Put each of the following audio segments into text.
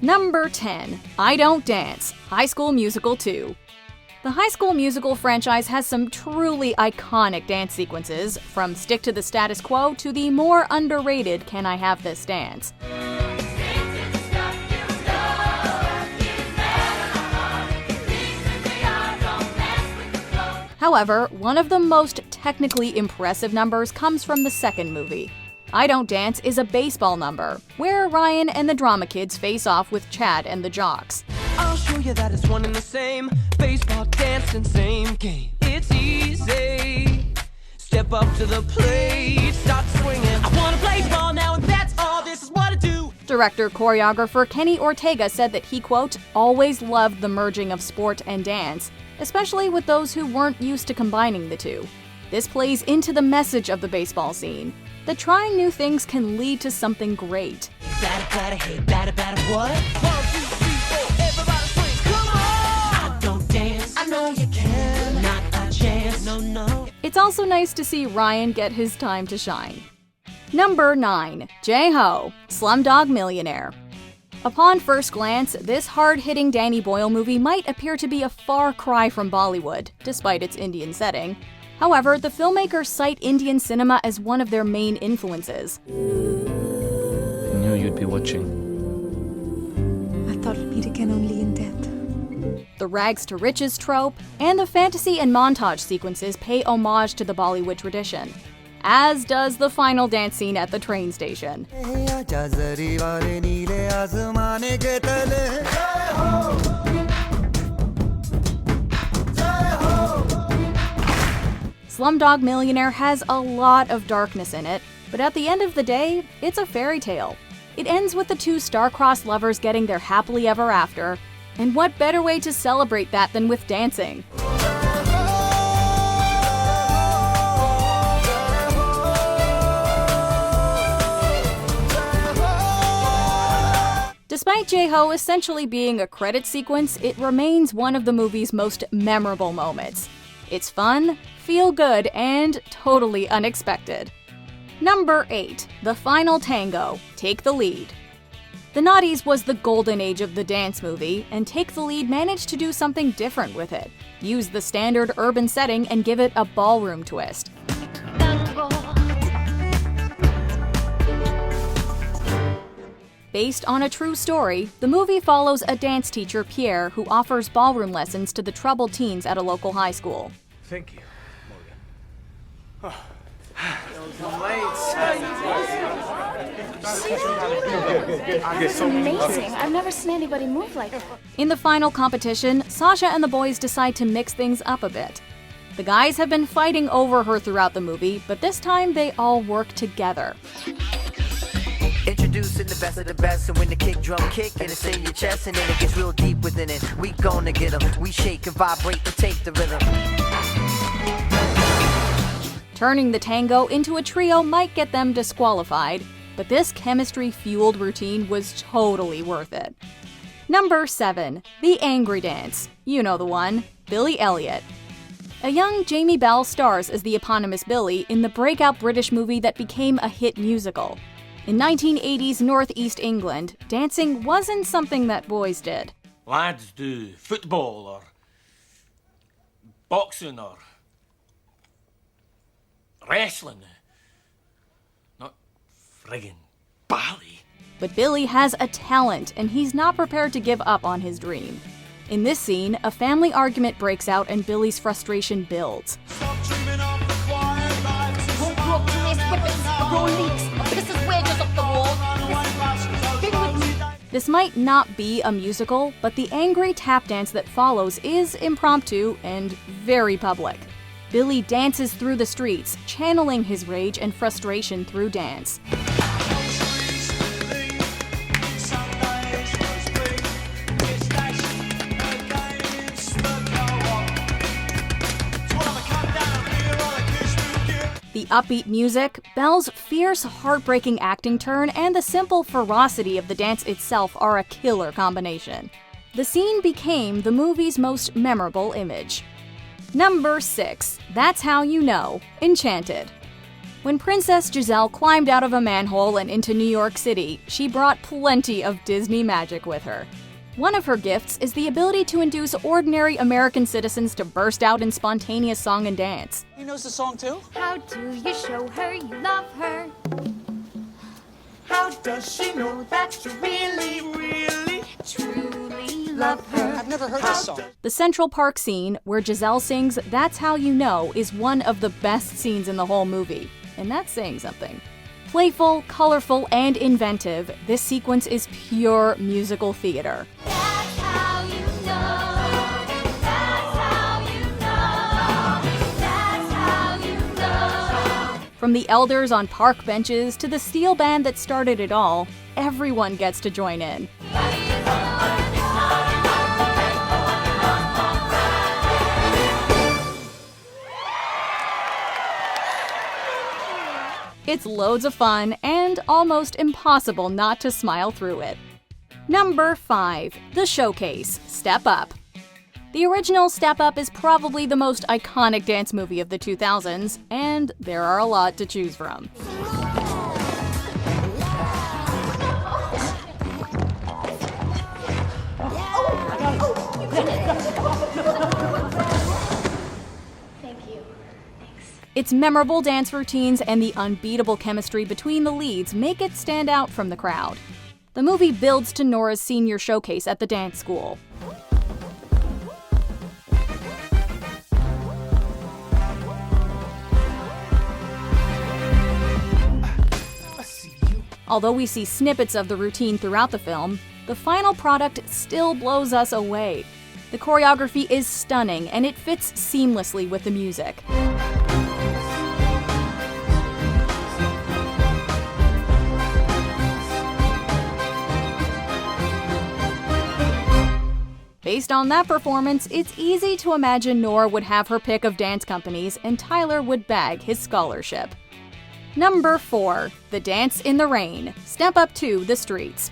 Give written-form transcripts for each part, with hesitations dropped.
Number 10. I Don't Dance, High School Musical 2. The High School Musical franchise has some truly iconic dance sequences, from Stick to the Status Quo to the more underrated Can I Have This Dance. However, one of the most technically impressive numbers comes from the second movie. I Don't Dance is a baseball number, where Ryan and the drama kids face off with Chad and the Jocks. I'll show you that it's one and the same. Baseball, dancing, same game. It's easy. Step up to the plate, start swinging. I wanna play ball now and that's all, this is what I do. Director-choreographer Kenny Ortega said that he, quote, always loved the merging of sport and dance, especially with those who weren't used to combining the two. This plays into the message of the baseball scene, that trying new things can lead to something great. Batter, hey, batter, what? 1, 2, 3, 4, everybody swing, come on! I don't dance, I know you can, not a chance, no. It's also nice to see Ryan get his time to shine. Number 9. J-Ho, Slumdog Millionaire. Upon first glance, this hard-hitting Danny Boyle movie might appear to be a far cry from Bollywood, despite its Indian setting. However, the filmmakers cite Indian cinema as one of their main influences. I knew you'd be watching. I thought we'd meet again only in death. The rags to riches trope and the fantasy and montage sequences pay homage to the Bollywood tradition, as does the final dance scene at the train station. Slumdog Millionaire has a lot of darkness in it, but at the end of the day, it's a fairy tale. It ends with the two star-crossed lovers getting their happily ever after, and what better way to celebrate that than with dancing? Despite J-Ho essentially being a credit sequence, it remains one of the movie's most memorable moments. It's fun, feel good, and totally unexpected. Number 8. The Final Tango, Take the Lead. The Noughties was the golden age of the dance movie, and Take the Lead managed to do something different with it. Use the standard urban setting and give it a ballroom twist. Based on a true story, the movie follows a dance teacher, Pierre, who offers ballroom lessons to the troubled teens at a local high school. Thank you, Morgan. It's amazing. I've never seen anybody move like that. In the final competition, Sasha and the boys decide to mix things up a bit. The guys have been fighting over her throughout the movie, but this time they all work together. Introducing the best of the best, and when the kick drum kick and it's in your chest and then it gets real deep within it, we gonna get them. We shake and vibrate and take the rhythm. Turning the tango into a trio might get them disqualified, but this chemistry-fueled routine was totally worth it. Number 7. The Angry Dance. You know the one, Billy Elliot. A young Jamie Bell stars as the eponymous Billy in the breakout British movie that became a hit musical. In 1980s Northeast England, dancing wasn't something that boys did. Lads do football or boxing or wrestling, not friggin' ballet. But Billy has a talent, and he's not prepared to give up on his dream. In this scene, a family argument breaks out and Billy's frustration builds. This might not be a musical, but the angry tap dance that follows is impromptu and very public. Billy dances through the streets, channeling his rage and frustration through dance. The upbeat music, Belle's fierce, heartbreaking acting turn, and the simple ferocity of the dance itself are a killer combination. The scene became the movie's most memorable image. Number 6. That's How You Know, Enchanted. When Princess Giselle climbed out of a manhole and into New York City, she brought plenty of Disney magic with her. One of her gifts is the ability to induce ordinary American citizens to burst out in spontaneous song and dance. He knows the song too? How do you show her you love her? How does she know that you really Truly love her. I've never heard this song. The Central Park scene, where Giselle sings "That's How You Know," is one of the best scenes in the whole movie. And that's saying something. Playful, colorful, and inventive, this sequence is pure musical theater. That's how you know. That's how you know. That's how you know. From the elders on park benches to the steel band that started it all, everyone gets to join in. It's loads of fun and almost impossible not to smile through it. Number 5. The Showcase, Step Up. The original Step Up is probably the most iconic dance movie of the 2000s, and there are a lot to choose from. Thank you. Thanks. Its memorable dance routines and the unbeatable chemistry between the leads make it stand out from the crowd. The movie builds to Nora's senior showcase at the dance school. Although we see snippets of the routine throughout the film, the final product still blows us away. The choreography is stunning and it fits seamlessly with the music. Based on that performance, it's easy to imagine Nora would have her pick of dance companies and Tyler would bag his scholarship. Number 4. The Dance in the Rain, Step Up to the Streets.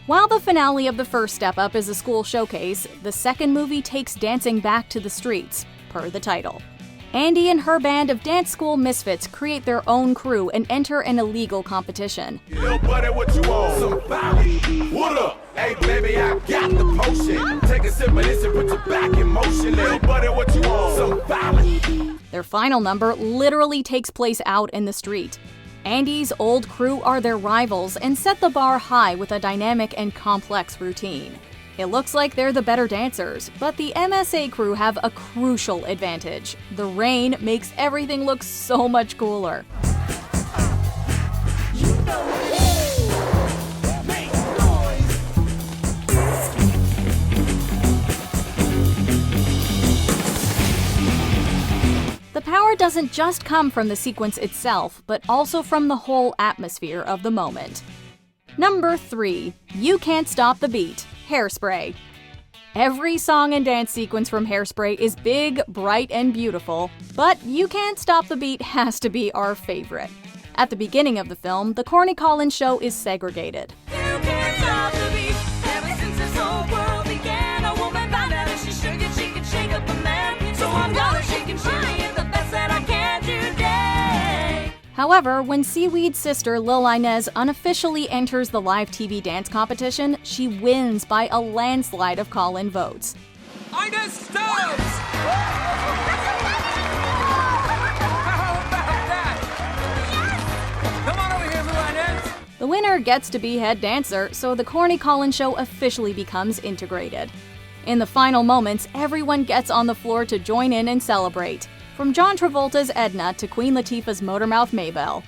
While the finale of the first Step Up is a school showcase, the second movie takes dancing back to the streets, per the title. Andy and her band of dance school misfits create their own crew and enter an illegal competition. Little buddy, what you want? Somebody. What up? Hey, baby, I got the potion. Take a sip of this and put your back in motion. Little buddy, what you want? Somebody. Their final number literally takes place out in the street. Andy's old crew are their rivals and set the bar high with a dynamic and complex routine. It looks like they're the better dancers, but the MSA crew have a crucial advantage. The rain makes everything look so much cooler. The power doesn't just come from the sequence itself, but also from the whole atmosphere of the moment. Number 3. You Can't Stop the Beat, Hairspray. Every song and dance sequence from Hairspray is big, bright, and beautiful, but You Can't Stop the Beat has to be our favorite. At the beginning of the film, the Corny Collins show is segregated. You can't stop the beat. Ever since this whole world began, a woman found out if she shook it, she could shake up a man. So I'm gonna shake and shimmy, the best that I can today. However, when Seaweed's sister Lil Inez unofficially enters the live TV dance competition, she wins by a landslide of call-in votes. Inez Stubbs! How about that? Come on over here, Lil Inez. The winner gets to be head dancer, so the Corny Collins show officially becomes integrated. In the final moments, everyone gets on the floor to join in and celebrate. From John Travolta's Edna to Queen Latifah's Motormouth Maybelle.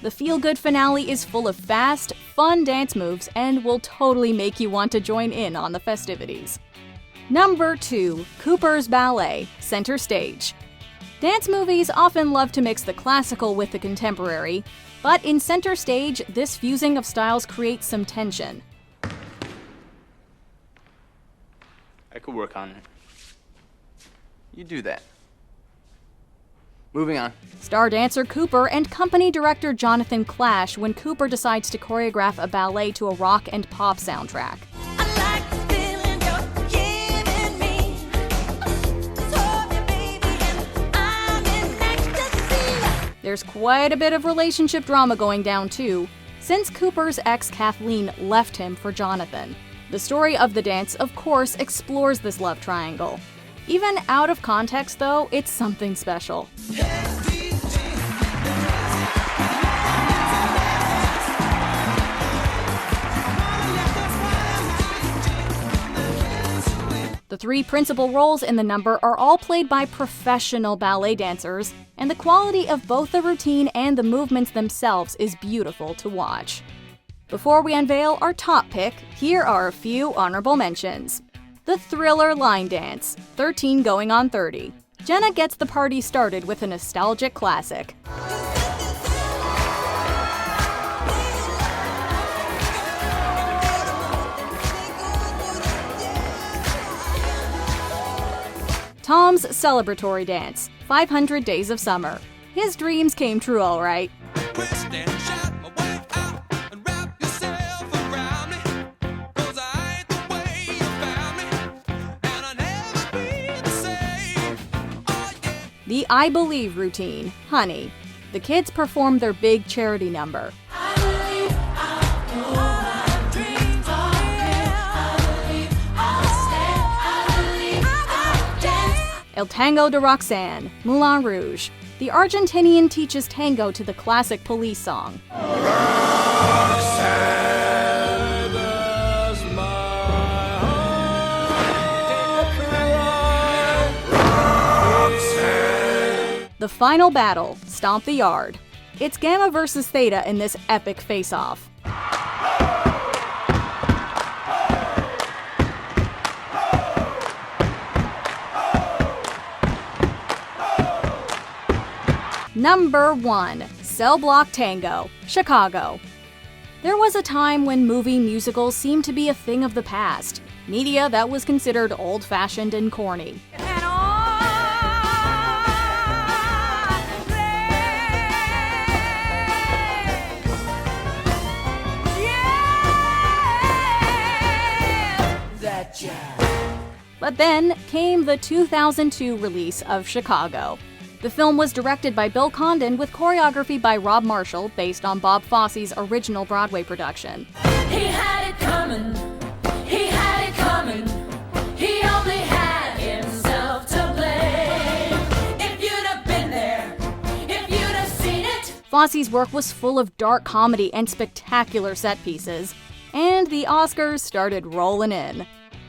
The feel-good finale is full of fast, fun dance moves and will totally make you want to join in on the festivities. Number 2. Cooper's Ballet, Center Stage. Dance movies often love to mix the classical with the contemporary, but in Center Stage, this fusing of styles creates some tension. I could work on it. You do that. Moving on. Star dancer Cooper and company director Jonathan clash when Cooper decides to choreograph a ballet to a rock and pop soundtrack. There's quite a bit of relationship drama going down too, since Cooper's ex Kathleen left him for Jonathan. The story of the dance, of course, explores this love triangle. Even out of context though, it's something special. The three principal roles in the number are all played by professional ballet dancers, and the quality of both the routine and the movements themselves is beautiful to watch. Before we unveil our top pick, here are a few honorable mentions. The Thriller line dance, 13 going on 30. Jenna gets the party started with a nostalgic classic. Tom's celebratory dance, 500 Days of Summer. His dreams came true all right. The I Believe routine, Honey. The kids perform their big charity number. El Tango de Roxanne, Moulin Rouge. The Argentinian teaches tango to the classic Police song. The final battle, Stomp the Yard. It's Gamma versus Theta in this epic face-off. Number 1. Cell Block Tango, Chicago. There was a time when movie musicals seemed to be a thing of the past, media that was considered old-fashioned and corny. But then came the 2002 release of Chicago. The film was directed by Bill Condon with choreography by Rob Marshall based on Bob Fosse's original Broadway production. He had it coming. He had it coming. He only had himself to blame. If you'd have been there, if you'd have seen it. Fosse's work was full of dark comedy and spectacular set pieces, and the Oscars started rolling in.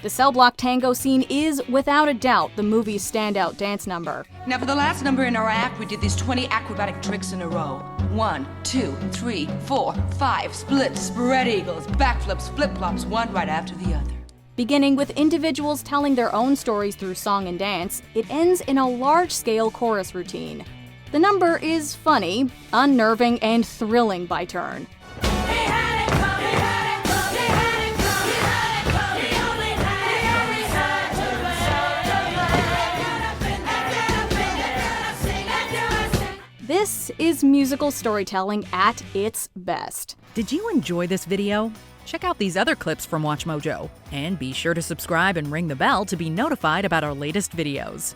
The cell block tango scene is, without a doubt, the movie's standout dance number. Now for the last number in our act, we did these 20 acrobatic tricks in a row. 1, 2, 3, 4, 5, splits, spread eagles, backflips, flip-flops, one right after the other. Beginning with individuals telling their own stories through song and dance, it ends in a large-scale chorus routine. The number is funny, unnerving, and thrilling by turn. This is musical storytelling at its best. Did you enjoy this video? Check out these other clips from MsMojo, and be sure to subscribe and ring the bell to be notified about our latest videos.